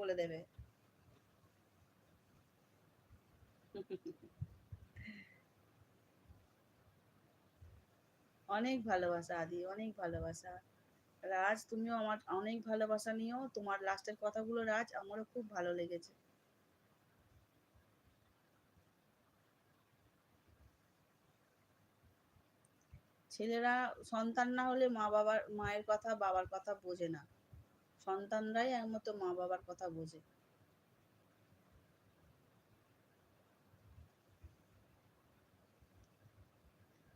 বলে দেবে। অনেক ভালোবাসা আদি, অনেক ভালোবাসা। রাজ, তুমিও আমার অনেক ভালোবাসা নিও। তোমার লাস্টের কথাগুলো রাজ আমারও খুব ভালো লেগেছে। ছেলেরা সন্তান না হলে মা বাবার, মায়ের কথা বাবার কথা বোঝে না। সন্তানরাই একমাত্র মা বাবার কথা বোঝে।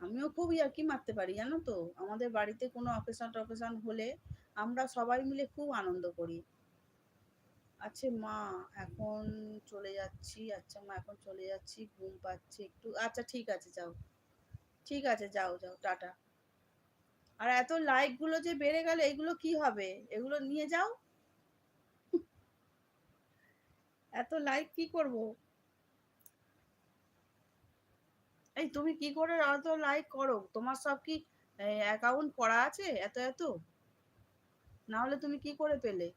আমিও খুব ইয়ার্কি মারতে পারি জানো তো। আমাদের বাড়িতে কোনো অকেশন টকেশন হলে আমরা সবাই মিলে খুব আনন্দ করি। আচ্ছা মা, এখন চলে যাচ্ছি। আচ্ছা মা, এখন চলে যাচ্ছি, ঘুম পাচ্ছে একটু। আচ্ছা ঠিক আছে, যাও। ঠিক আছে, যাও যাও, টাটা। আর এত লাইক গুলো যে বেড়ে গেল, এগুলো কি হবে? এগুলো নিয়ে যাও। এত লাইক কি করব? এই তুমি কি করে এত লাইক করো? তোমার সব কি অ্যাকাউন্ট করা আছে এত এত? না হলে তুমি কি করে পেলে?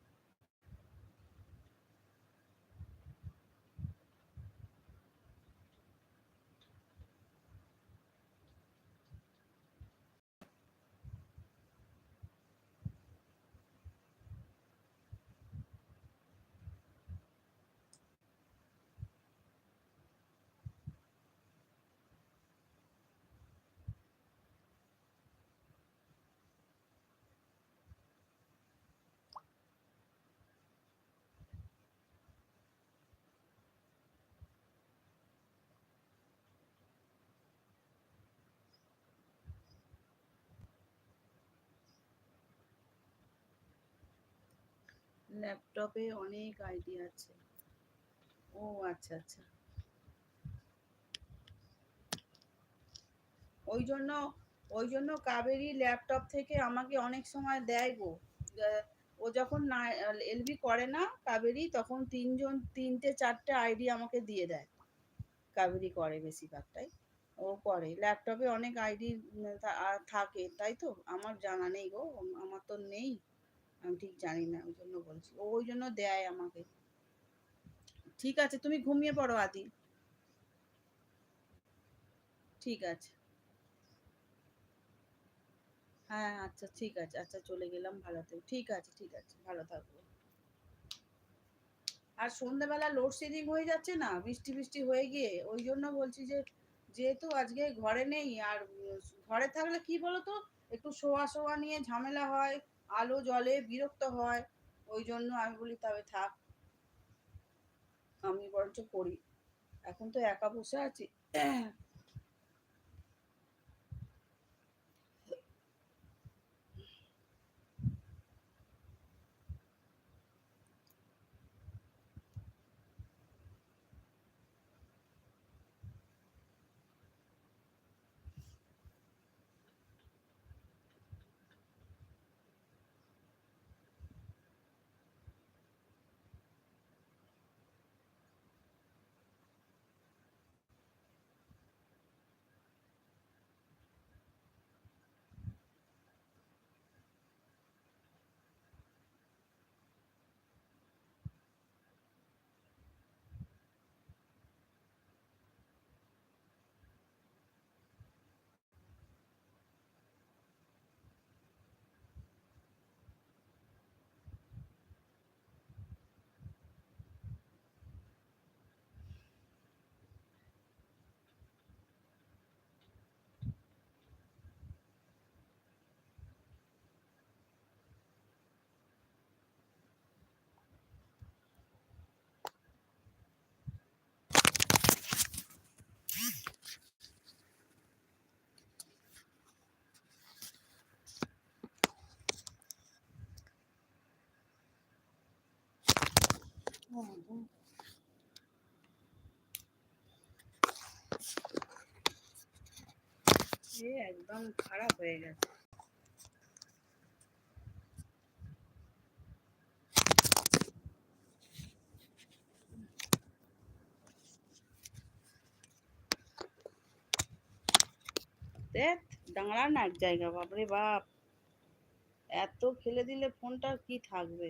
ল্যাপটপে অনেক আইডি আছে। ও আচ্ছা আচ্ছা। ওই জন্য, ওই জন্য কাবেরী ল্যাপটপ থেকে আমাকে অনেক সময় দেয় গো। আহ, ও যখন না এলবি করে না কাবেরী, তখন তিনজন তিনটে চারটে আইডি আমাকে দিয়ে দেয়। কাবেরী করে বেশিরভাগটাই। ও করে ল্যাপটপে অনেক আইডি থাকে, তাই তো? আমার জানা নেই গো, আমার তো নেই। আমি ঠিক জানি না, ওই জন্য বলছি। ও ওই জন্য দেয় আমাকে। ঠিক আছে, তুমি ঘুমিয়ে পড়ো আদি। ঠিক আছে। হ্যাঁ আচ্ছা ঠিক আছে, আচ্ছা চলে গেলাম, ভালো থেকো। ঠিক আছে ঠিক আছে, ভালো থাকবো। আর সন্ধ্যাবেলা লোডশেডিং হয়ে যাচ্ছে না, বৃষ্টি বৃষ্টি হয়ে গিয়ে, ওই জন্য বলছি যে যেহেতু আজকে ঘরে নেই আর ঘরে থাকলে কি বলতো, একটু শোয়া শোয়া নিয়ে ঝামেলা হয়, আলো জলে বিরক্ত হয়। ওই জন্য আমি বলি তবে থাক, আমি বরঞ্চ করি। এখন তো একা বসে আছি। এ একদম খারাপ হয়ে গেছে। দেখ, দাঁড়া না এক জায়গা, বাপরে বাপ। এত ফেলে দিলে ফোনটা কি থাকবে।